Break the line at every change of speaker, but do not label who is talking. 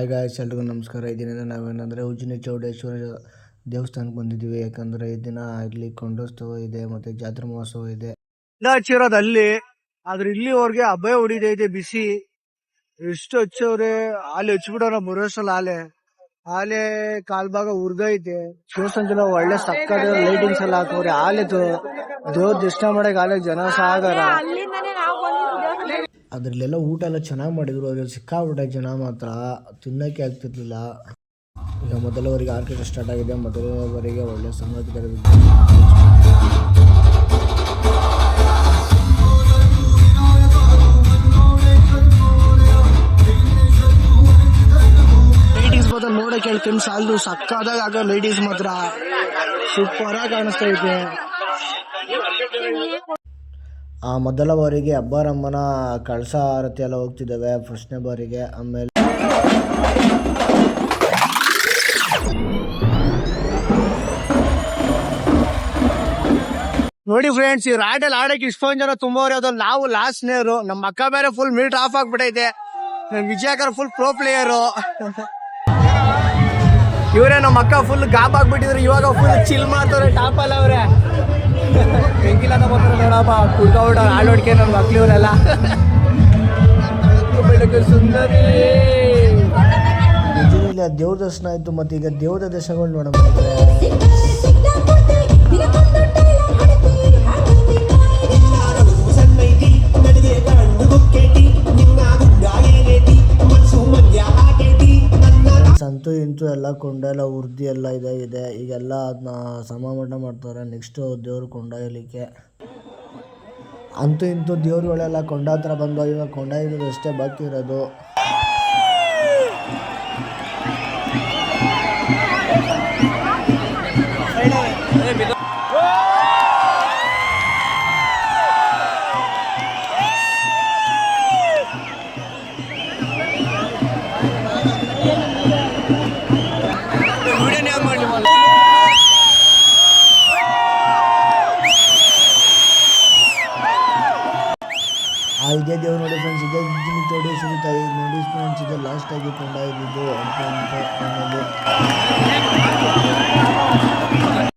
Hi guys, ಎಲ್ರಿಗೂ ನಮಸ್ಕಾರ. ಈ ದಿನ ನಾವೇನಂದರೆ ಉಜ್ಜಿನಿ ಚೌಡೇಶ್ವರ ದೇವಸ್ಥಾನಕ್ಕೆ ಬಂದಿದ್ದೀವಿ. ಯಾಕಂದರೆ ಈ ದಿನ ಇಲ್ಲಿ ಕೊಂಡೋತ್ಸವ ಇದೆ ಮತ್ತು ಜಾತ್ರಾ ಮಹೋತ್ಸವ ಇದೆ.
ಎಲ್ಲ ಹಚ್ಚಿರೋದು ಅಲ್ಲಿ, ಆದ್ರೆ ಇಲ್ಲಿವರೆಗೆ ಅಭಯ ಹೊಡಿದೈತೆ ಬಿಸಿ. ಎಷ್ಟು ಹಚ್ಚವ್ರೆ, ಆಲೆ ಹಚ್ಬಿಡೋಣ ಬರೋಸಲ. ಆಲೆ ಕಾಲ್ಭಾಗ ಉರ್ಗೈತೆ. ದೇವಸ್ಥಾನ ಒಳ್ಳೆ ಸಕ್ಕದ ಲೈಟಿಂಗ್ಸ್ ಎಲ್ಲ ಹಾಕವ್ರೆ. ದೇವ್ರ ದರ್ಶನ ಮಾಡಕ್ ಆಲೆ ಜನ ಸಾಗರ.
ಅದರಲ್ಲೆಲ್ಲ ಊಟ ಎಲ್ಲ ಚೆನ್ನಾಗಿ ಮಾಡಿದ್ರು. ಅದ್ರಲ್ಲಿ ಸಿಕ್ಕಾಬಿಟ್ಟೆ ಜನ ಮಾತ್ರ ತಿನ್ನೋಕ್ಕೆ ಆಗ್ತಿರ್ಲಿಲ್ಲ. ಈಗ ಮೊದಲವರೆಗೆ ಆರ್ಕೆಸ್ಟ್ರಾ ಸ್ಟಾರ್ಟ್ ಆಗಿದೆ. ಮೊದಲವರೆಗೆ ಒಳ್ಳೆ ಸಂಗತಿಗಳು.
ಲೈಟಿಂಗ್ಸ್ ಮಾತ್ರ ನೋಡಕ್ಕೆ ಹೇಳ್ತೀನಿ ಸಾಲದು. ಸಕ್ಕದಾಗ ಆಗ ಲೈಟಿಂಗ್ಸ್ ಮಾತ್ರ ಸೂಪರ್ ಆಗಿ ಕಾಣಿಸ್ತಾ ಐತೆ.
ಮೊದಲ ಬಾರಿಗೆ ಅಬ್ಬಾರಮ್ಮನ ಕಳಸ ಆರತಿ ಎಲ್ಲ ಹೋಗ್ತಿದ್ದಾವೆ ಫಸ್ಟ್ನೇ ಬಾರಿಗೆ. ಆಮೇಲೆ
ನೋಡಿ ಫ್ರೆಂಡ್ಸ್, ಈ ರಾಡಲ್ಲಿ ಆಡಕ್ಕೆ ಇಷ್ಟೊಂದು ಜನ ತುಂಬವ್ರೆ. ಅದ್ರಲ್ಲಿ ನಾವು ಲಾಸ್ಟ್ ನೇರು. ನಮ್ಮ ಅಕ್ಕ ಬೇರೆ ಫುಲ್ ಮೀಟ್ ಆಫ್ ಆಗ್ಬಿಟ್ಟೈತೆ. Vijaykar full pro player. ಇವರೇ ನಮ್ಮ ಅಕ್ಕ ಫುಲ್ ಗಾಬ್ ಆಗ್ಬಿಟ್ಟಿದ್ರು. ಇವಾಗ ಫುಲ್ ಚಿಲ್ ಮಾಡ್ತಾರೆ. ಟಾಪ್ ಅಲ್ಲ ಅವ್ರೆ. ಬೆಂಕಿಲ್ಲ ಬರ್ತಾರೆ ನೋಡಪ್ಪ. ಕುಡ್ಕೊಂಡ್ಬಿಟ್ಟ ಆಡೋಡ್ಕೆ ನನ್ನ ಮಕ್ಳು ಇವರೆಲ್ಲ. ಸುಂದರಿ
ಉಜ್ಜಿನಿಯಲ್ಲಿ ದೇವ್ರ ದರ್ಶನ ಆಯಿತು. ಮತ್ತು ಈಗ ದೇವರ ದರ್ಶನಗಳು ನೋಡೋಣ. ಸಂತು ಇಂತು ಎಲ್ಲ ಕೊಂಡ ಎಲ್ಲ ಉರ್ದಿ ಎಲ್ಲ ಇದೆ. ಈಗೆಲ್ಲ ಅದನ್ನ ಸಮಾಮಂಡ ಮಾಡ್ತಾರೆ. ನೆಕ್ಸ್ಟು ದೇವ್ರು ಕೊಂಡೊಯ್ಯಲಿಕ್ಕೆ. ಅಂತೂ ಇಂತೂ ದೇವ್ರುಗಳೆಲ್ಲ ಕೊಂಡ ಹತ್ರ ಬಂದು ಇವಾಗ ಕೊಂಡೊಯ್ಯೋದು ಅಷ್ಟೇ ಬಾಕಿ ಇರೋದು. ಇದೇ ದೇವ್ರು ನೋಡಿ ಫ್ರೆಂಡ್ಸ್, ಇದೇ ಉಜ್ಜಿನಿ ಚೌಡೇಶ್ವರಿ ತಾಯಿ ನೋಡಿ ಫ್ರೆಂಡ್ಸ್. ಇದೆ ಲಾಸ್ಟ್ ಆಗಿ ಕೊಂಡೊಯ್ದಿದ್ದು ಅಂತ